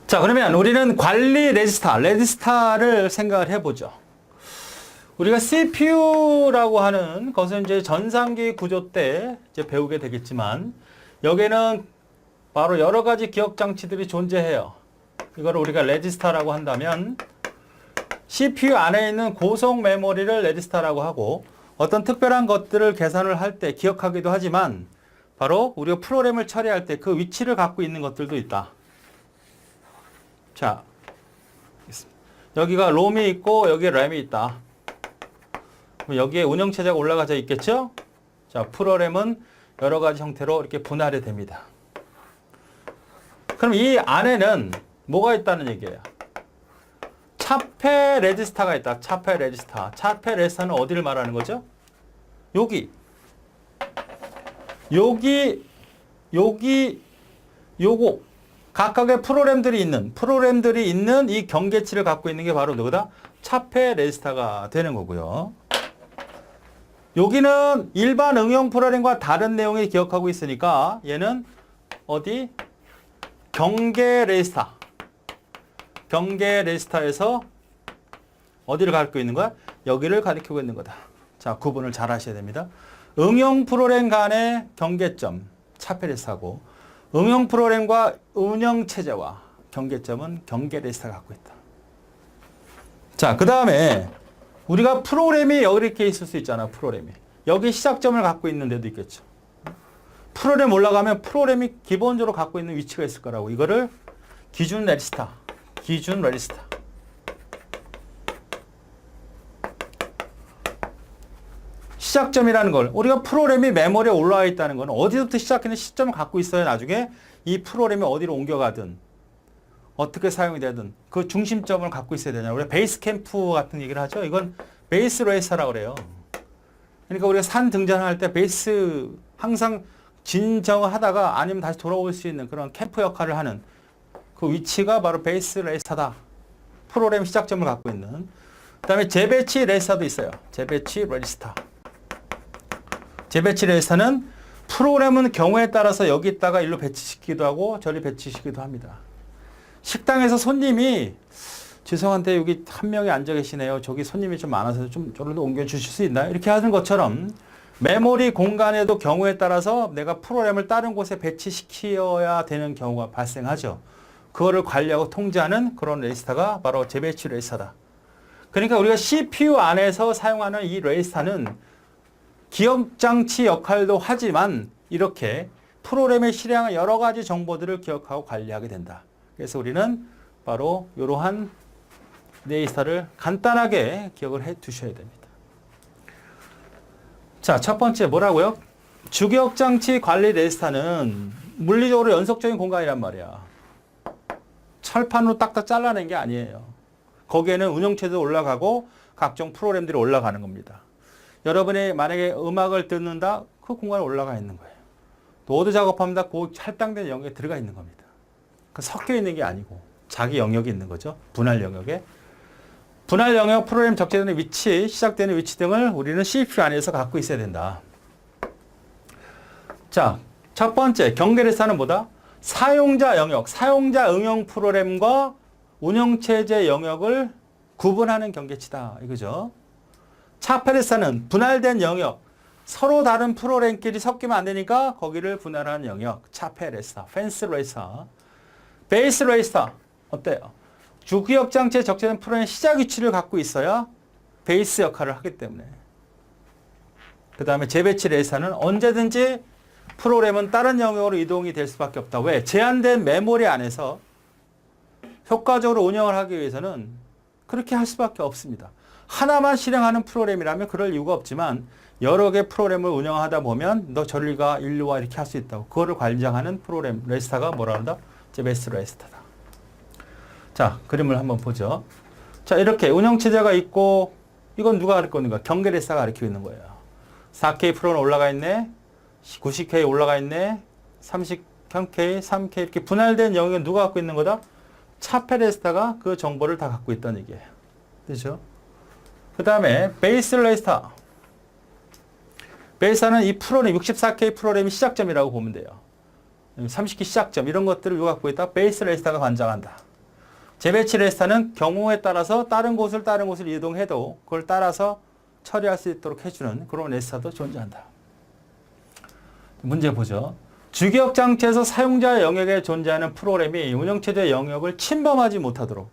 자, 그러면 우리는 관리 레지스타를 생각을 해보죠. 우리가 CPU라고 하는 것은 이제 전산기 구조 때 이제 배우게 되겠지만, 여기에는 바로 여러 가지 기억 장치들이 존재해요. 이거를 우리가 레지스타라고 한다면, CPU 안에 있는 고속 메모리를 레지스타라고 하고, 어떤 특별한 것들을 계산을 할 때 기억하기도 하지만, 바로 우리가 프로그램을 처리할 때 그 위치를 갖고 있는 것들도 있다. 자, 여기가 롬이 있고 여기에 램이 있다. 그럼 여기에 운영체제가 올라가져 있겠죠? 자, 프로그램은 여러 가지 형태로 이렇게 분할이 됩니다. 그럼 이 안에는 뭐가 있다는 얘기예요? 차폐 레지스타가 있다. 차폐 레지스타. 차폐 레지스타는 어디를 말하는 거죠? 여기. 요거. 각각의 프로그램들이 있는 이 경계치를 갖고 있는 게 바로 누구다? 차폐 레지스타가 되는 거고요. 여기는 일반 응용 프로그램과 다른 내용을 기억하고 있으니까 얘는 어디? 경계 레지스타. 경계 레지스타에서 어디를 가리키고 있는 거야? 여기를 가리키고 있는 거다. 자, 구분을 잘 하셔야 됩니다. 응용 프로그램 간의 경계점, 차폐 레지스타고, 응용 프로그램과 운영체제와 경계점은 경계 레지스타가 갖고 있다. 자, 그 다음에 우리가 프로그램이 이렇게 있을 수 있잖아. 프로그램이. 여기 시작점을 갖고 있는 데도 있겠죠. 프로그램 올라가면 프로그램이 기본적으로 갖고 있는 위치가 있을 거라고. 이거를 기준 레지스타. 시작점이라는 걸, 우리가 프로그램이 메모리에 올라와 있다는 건 어디서부터 시작하는 시점을 갖고 있어야 나중에 이 프로그램이 어디로 옮겨가든 어떻게 사용이 되든 그 중심점을 갖고 있어야 되냐. 우리가 베이스 캠프 같은 얘기를 하죠. 이건 베이스 레이서라고 그래요. 그러니까 우리가 산 등반할 때 베이스 항상 진정을 하다가 아니면 다시 돌아올 수 있는 그런 캠프 역할을 하는 그 위치가 바로 베이스 레이서다. 프로그램 시작점을 갖고 있는. 그 다음에 재배치 레이서도 있어요. 재배치 레지스타. 재배치 레지스타는 프로그램은 경우에 따라서 여기 있다가 일로 배치시키기도 하고 저리 배치시키기도 합니다. 식당에서 손님이 죄송한데 여기 한 명이 앉아 계시네요. 저기 손님이 좀 많아서 좀 저리로 옮겨 주실 수 있나요? 이렇게 하는 것처럼 메모리 공간에도 경우에 따라서 내가 프로그램을 다른 곳에 배치시켜야 되는 경우가 발생하죠. 그거를 관리하고 통제하는 그런 레지스타가 바로 재배치 레지스타다. 그러니까 우리가 CPU 안에서 사용하는 이 레지스타는 기억장치 역할도 하지만 이렇게 프로그램에 실행한 여러 가지 정보들을 기억하고 관리하게 된다. 그래서 우리는 바로 이러한 레지스타를 간단하게 기억을 해 두셔야 됩니다. 자, 첫 번째 뭐라고요? 주기억장치 관리 레지스타는 물리적으로 연속적인 공간이란 말이야. 철판으로 딱딱 잘라낸 게 아니에요. 거기에는 운영체제도 올라가고 각종 프로그램들이 올라가는 겁니다. 여러분이 만약에 음악을 듣는다, 그 공간에 올라가 있는 거예요. 노드 작업합니다. 그 할당된 영역에 들어가 있는 겁니다. 그 섞여 있는 게 아니고 자기 영역이 있는 거죠. 분할 영역에. 분할 영역 프로그램 적재되는 위치, 시작되는 위치 등을 우리는 CPU 안에서 갖고 있어야 된다. 자, 첫 번째 경계 레지스타는 뭐다? 사용자 영역, 사용자 응용 프로그램과 운영체제 영역을 구분하는 경계치다. 이거죠. 차폐 레지스타는 분할된 영역, 서로 다른 프로그램끼리 섞이면 안 되니까 거기를 분할하는 영역, 차폐 레지스타, 펜스 레지스타. 베이스 레지스타 어때요? 주기억장치에 적재된 프로그램의 시작 위치를 갖고 있어야 베이스 역할을 하기 때문에. 그 다음에 재배치 레지스타는 언제든지 프로그램은 다른 영역으로 이동이 될 수밖에 없다. 왜? 제한된 메모리 안에서 효과적으로 운영을 하기 위해서는 그렇게 할 수밖에 없습니다. 하나만 실행하는 프로그램이라면 그럴 이유가 없지만 여러 개 프로그램을 운영하다 보면 너 저리 가, 일로 와 이렇게 할 수 있다고. 그거를 관장하는 프로그램 레지스타가 뭐라 한다? 재배치 레지스타다. 자, 그림을 한번 보죠. 자, 이렇게 운영체제가 있고 이건 누가 가르치고 있는 거야? 경계 레지스타가 가르치고 있는 거예요. 4K 프로는 올라가 있네. 90K 올라가 있네. 30K, 3K 이렇게 분할된 영역은 누가 갖고 있는 거다? 차폐 레지스타가 그 정보를 다 갖고 있다는 얘기예요. 그렇죠? 그 다음에 베이스 레지스타. 베이스는 이 프로그램, 64K 프로그램이 시작점이라고 보면 돼요. 30K 시작점 이런 것들을 누가 갖고 있다? 베이스 레지스타가 관장한다. 재배치 레지스타는 경우에 따라서 다른 곳을 이동해도 그걸 따라서 처리할 수 있도록 해주는 그런 레지스타도 존재한다. 문제 보죠. 주기억 장치에서 사용자 영역에 존재하는 프로그램이 운영체제 영역을 침범하지 못하도록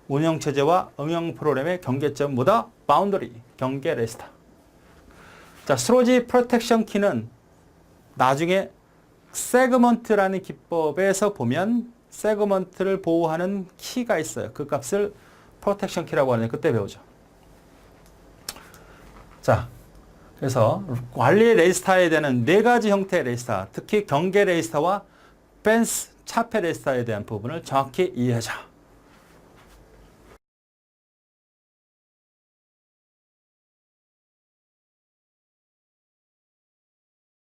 운영체제와 응용 프로그램의 경계점 뭐다? 바운더리, 경계 레지스타. 자, 스로지 프로텍션 키는 나중에 세그먼트라는 기법에서 보면 세그먼트를 보호하는 키가 있어요. 그 값을 프로텍션 키라고 하는데 그때 배우죠. 자, 그래서 관리 레지스타에 대한 네 가지 형태의 레지스타, 특히 경계 레지스타와 펜스 차폐 레지스타에 대한 부분을 정확히 이해하자.